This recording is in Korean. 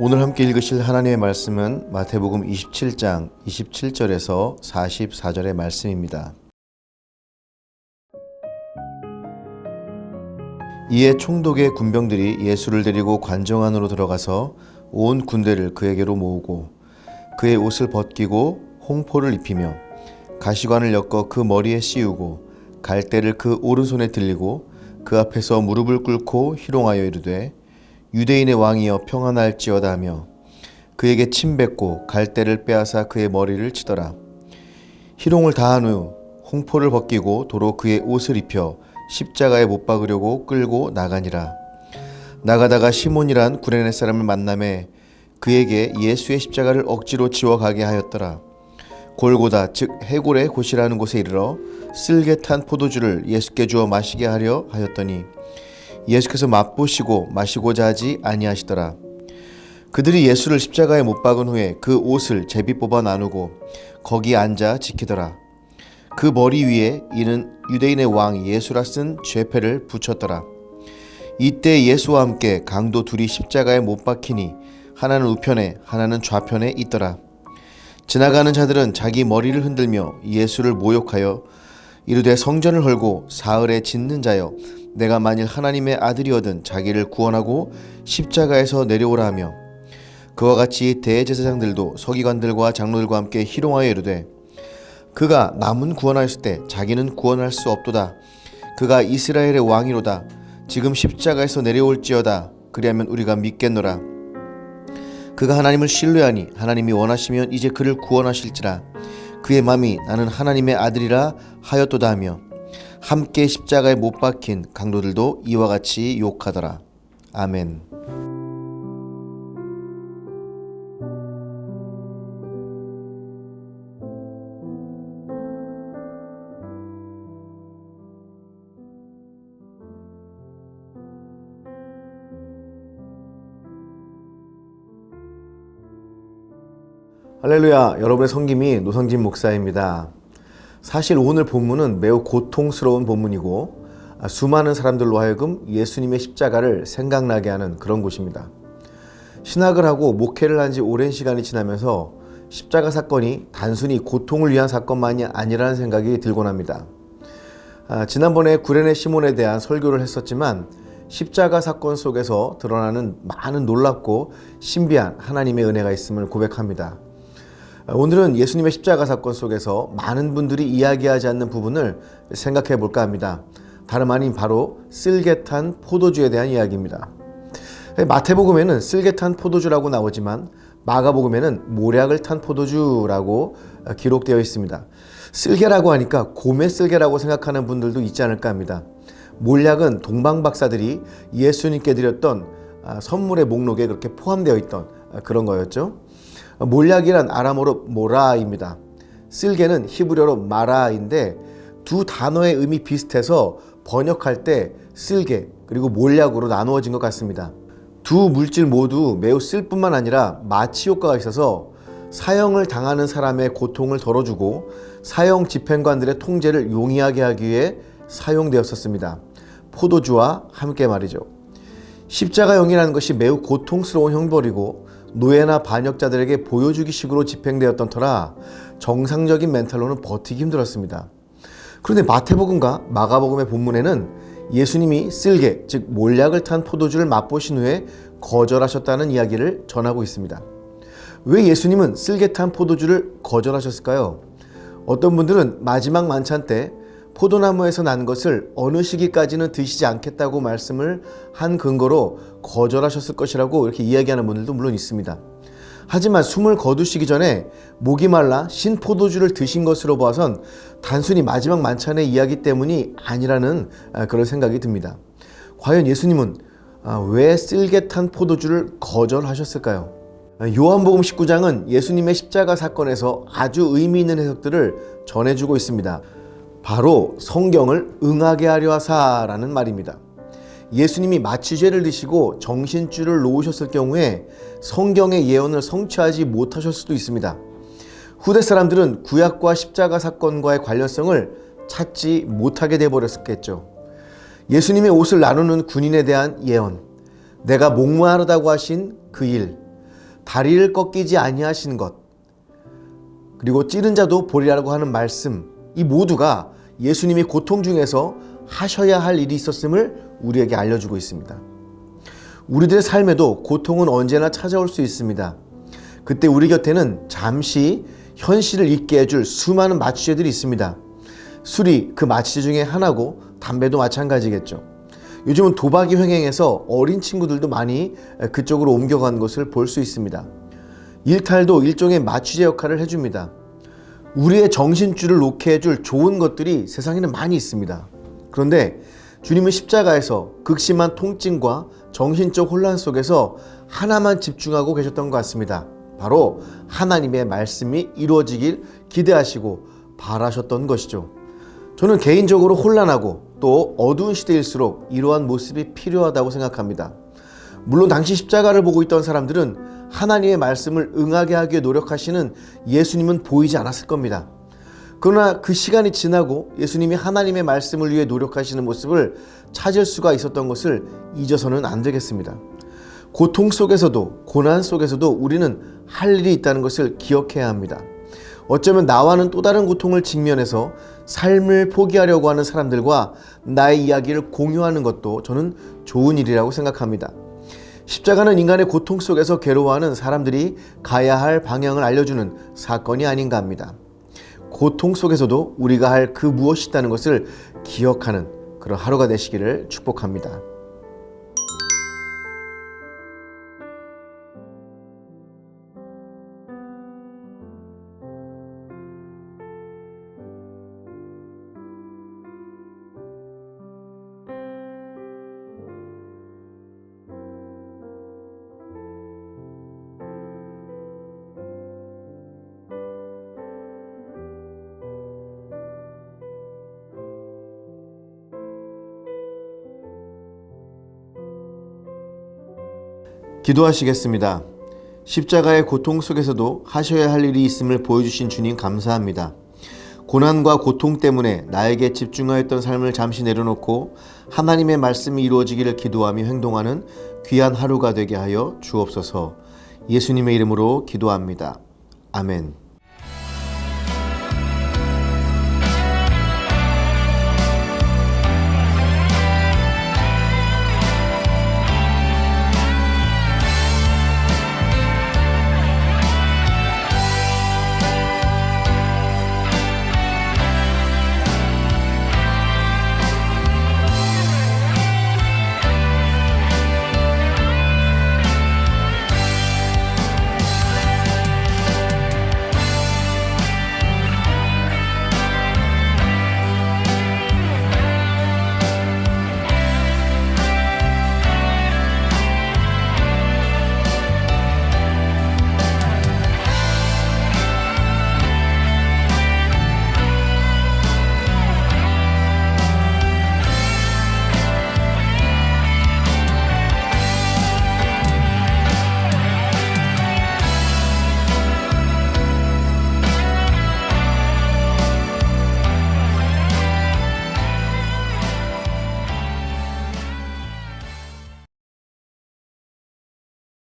오늘 함께 읽으실 하나님의 말씀은 마태복음 27장 27절에서 44절의 말씀입니다. 이에 총독의 군병들이 예수를 데리고 관정 안으로 들어가서 온 군대를 그에게로 모으고 그의 옷을 벗기고 홍포를 입히며 가시관을 엮어 그 머리에 씌우고 갈대를 그 오른손에 들리고 그 앞에서 무릎을 꿇고 희롱하여 이르되 유대인의 왕이여 평안할지어다 하며 그에게 침 뱉고 갈대를 빼앗아 그의 머리를 치더라. 희롱을 다한 후 홍포를 벗기고 도로 그의 옷을 입혀 십자가에 못 박으려고 끌고 나가니라. 나가다가 시몬이란 구레네 사람을 만나매 그에게 예수의 십자가를 억지로 지워가게 하였더라. 골고다 즉 해골의 곳이라는 곳에 이르러 쓸개 탄 포도주를 예수께 주어 마시게 하려 하였더니 예수께서 맛보시고 마시고자 하지 아니하시더라. 그들이 예수를 십자가에 못 박은 후에 그 옷을 제비 뽑아 나누고 거기 앉아 지키더라. 그 머리 위에 이는 유대인의 왕 예수라 쓴 죄패를 붙였더라. 이때 예수와 함께 강도 둘이 십자가에 못 박히니 하나는 우편에 하나는 좌편에 있더라. 지나가는 자들은 자기 머리를 흔들며 예수를 모욕하여 이르되 성전을 헐고 사흘에 짓는 자여 내가 만일 하나님의 아들이거든 자기를 구원하고 십자가에서 내려오라 하며 그와 같이 대제사장들도 서기관들과 장로들과 함께 희롱하여 이르되 그가 남은 구원하였을 때 자기는 구원할 수 없도다. 그가 이스라엘의 왕이로다. 지금 십자가에서 내려올지어다. 그리하면 우리가 믿겠노라. 그가 하나님을 신뢰하니 하나님이 원하시면 이제 그를 구원하실지라. 그의 맘이 나는 하나님의 아들이라 하였도다 하며 함께 십자가에 못 박힌 강도들도 이와 같이 욕하더라. 아멘. 할렐루야, 여러분의 성김이 노성진 목사입니다. 사실 오늘 본문은 매우 고통스러운 본문이고 수많은 사람들로 하여금 예수님의 십자가를 생각나게 하는 그런 곳입니다. 신학을 하고 목회를 한 지 오랜 시간이 지나면서 십자가 사건이 단순히 고통을 위한 사건만이 아니라는 생각이 들곤 합니다. 지난번에 구레네 시몬에 대한 설교를 했었지만 십자가 사건 속에서 드러나는 많은 놀랍고 신비한 하나님의 은혜가 있음을 고백합니다. 오늘은 예수님의 십자가 사건 속에서 많은 분들이 이야기하지 않는 부분을 생각해 볼까 합니다. 다름 아닌 바로 쓸개 탄 포도주에 대한 이야기입니다. 마태복음에는 쓸개 탄 포도주라고 나오지만 마가복음에는 모략을 탄 포도주라고 기록되어 있습니다. 쓸개라고 하니까 곰의 쓸개라고 생각하는 분들도 있지 않을까 합니다. 몰약은 동방박사들이 예수님께 드렸던 선물의 목록에 그렇게 포함되어 있던 그런 거였죠. 몰약이란 아람어로 모라입니다. 쓸개는 히브리어로 마라인데 두 단어의 의미 비슷해서 번역할 때 쓸개 그리고 몰약으로 나누어진 것 같습니다. 두 물질 모두 매우 쓸 뿐만 아니라 마취 효과가 있어서 사형을 당하는 사람의 고통을 덜어주고 사형 집행관들의 통제를 용이하게 하기 위해 사용되었었습니다. 포도주와 함께 말이죠. 십자가형이라는 것이 매우 고통스러운 형벌이고 노예나 반역자들에게 보여주기식으로 집행되었던 터라 정상적인 멘탈로는 버티기 힘들었습니다. 그런데 마태복음과 마가복음의 본문에는 예수님이 쓸개, 즉 몰약을 탄 포도주를 맛보신 후에 거절하셨다는 이야기를 전하고 있습니다. 왜 예수님은 쓸개 탄 포도주를 거절하셨을까요? 어떤 분들은 마지막 만찬 때 포도나무에서 난 것을 어느 시기까지는 드시지 않겠다고 말씀을 한 근거로 거절하셨을 것이라고 이렇게 이야기하는 분들도 물론 있습니다. 하지만 숨을 거두시기 전에 목이 말라 신 포도주를 드신 것으로 봐선 단순히 마지막 만찬의 이야기 때문이 아니라는 그런 생각이 듭니다. 과연 예수님은 왜 쓸개 탄 포도주를 거절하셨을까요? 요한복음 19장은 예수님의 십자가 사건에서 아주 의미 있는 해석들을 전해주고 있습니다. 바로 성경을 응하게 하려 하사라는 말입니다. 예수님이 마취죄를 드시고 정신줄을 놓으셨을 경우에 성경의 예언을 성취하지 못하셨을 수도 있습니다. 후대 사람들은 구약과 십자가 사건과의 관련성을 찾지 못하게 되어버렸겠죠. 예수님의 옷을 나누는 군인에 대한 예언, 내가 목마르다고 하신 그 일, 다리를 꺾이지 아니하신 것, 그리고 찌른 자도 보리라고 하는 말씀, 이 모두가 예수님이 고통 중에서 하셔야 할 일이 있었음을 우리에게 알려주고 있습니다. 우리들의 삶에도 고통은 언제나 찾아올 수 있습니다. 그때 우리 곁에는 잠시 현실을 잊게 해줄 수많은 마취제들이 있습니다. 술이 그 마취제 중에 하나고 담배도 마찬가지겠죠. 요즘은 도박이 횡행해서 어린 친구들도 많이 그쪽으로 옮겨간 것을 볼 수 있습니다. 일탈도 일종의 마취제 역할을 해줍니다. 우리의 정신줄을 놓게 해줄 좋은 것들이 세상에는 많이 있습니다. 그런데 주님은 십자가에서 극심한 통증과 정신적 혼란 속에서 하나만 집중하고 계셨던 것 같습니다. 바로 하나님의 말씀이 이루어지길 기대하시고 바라셨던 것이죠. 저는 개인적으로 혼란하고 또 어두운 시대일수록 이러한 모습이 필요하다고 생각합니다. 물론 당시 십자가를 보고 있던 사람들은 하나님의 말씀을 응하게 하기 위해 노력하시는 예수님은 보이지 않았을 겁니다. 그러나 그 시간이 지나고 예수님이 하나님의 말씀을 위해 노력하시는 모습을 찾을 수가 있었던 것을 잊어서는 안 되겠습니다. 고통 속에서도 고난 속에서도 우리는 할 일이 있다는 것을 기억해야 합니다. 어쩌면 나와는 또 다른 고통을 직면해서 삶을 포기하려고 하는 사람들과 나의 이야기를 공유하는 것도 저는 좋은 일이라고 생각합니다. 십자가는 인간의 고통 속에서 괴로워하는 사람들이 가야 할 방향을 알려주는 사건이 아닌가 합니다. 고통 속에서도 우리가 할 그 무엇이 있다는 것을 기억하는 그런 하루가 되시기를 축복합니다. 기도하시겠습니다. 십자가의 고통 속에서도 하셔야 할 일이 있음을 보여주신 주님 감사합니다. 고난과 고통 때문에 나에게 집중하였던 삶을 잠시 내려놓고 하나님의 말씀이 이루어지기를 기도하며 행동하는 귀한 하루가 되게 하여 주옵소서. 예수님의 이름으로 기도합니다. 아멘.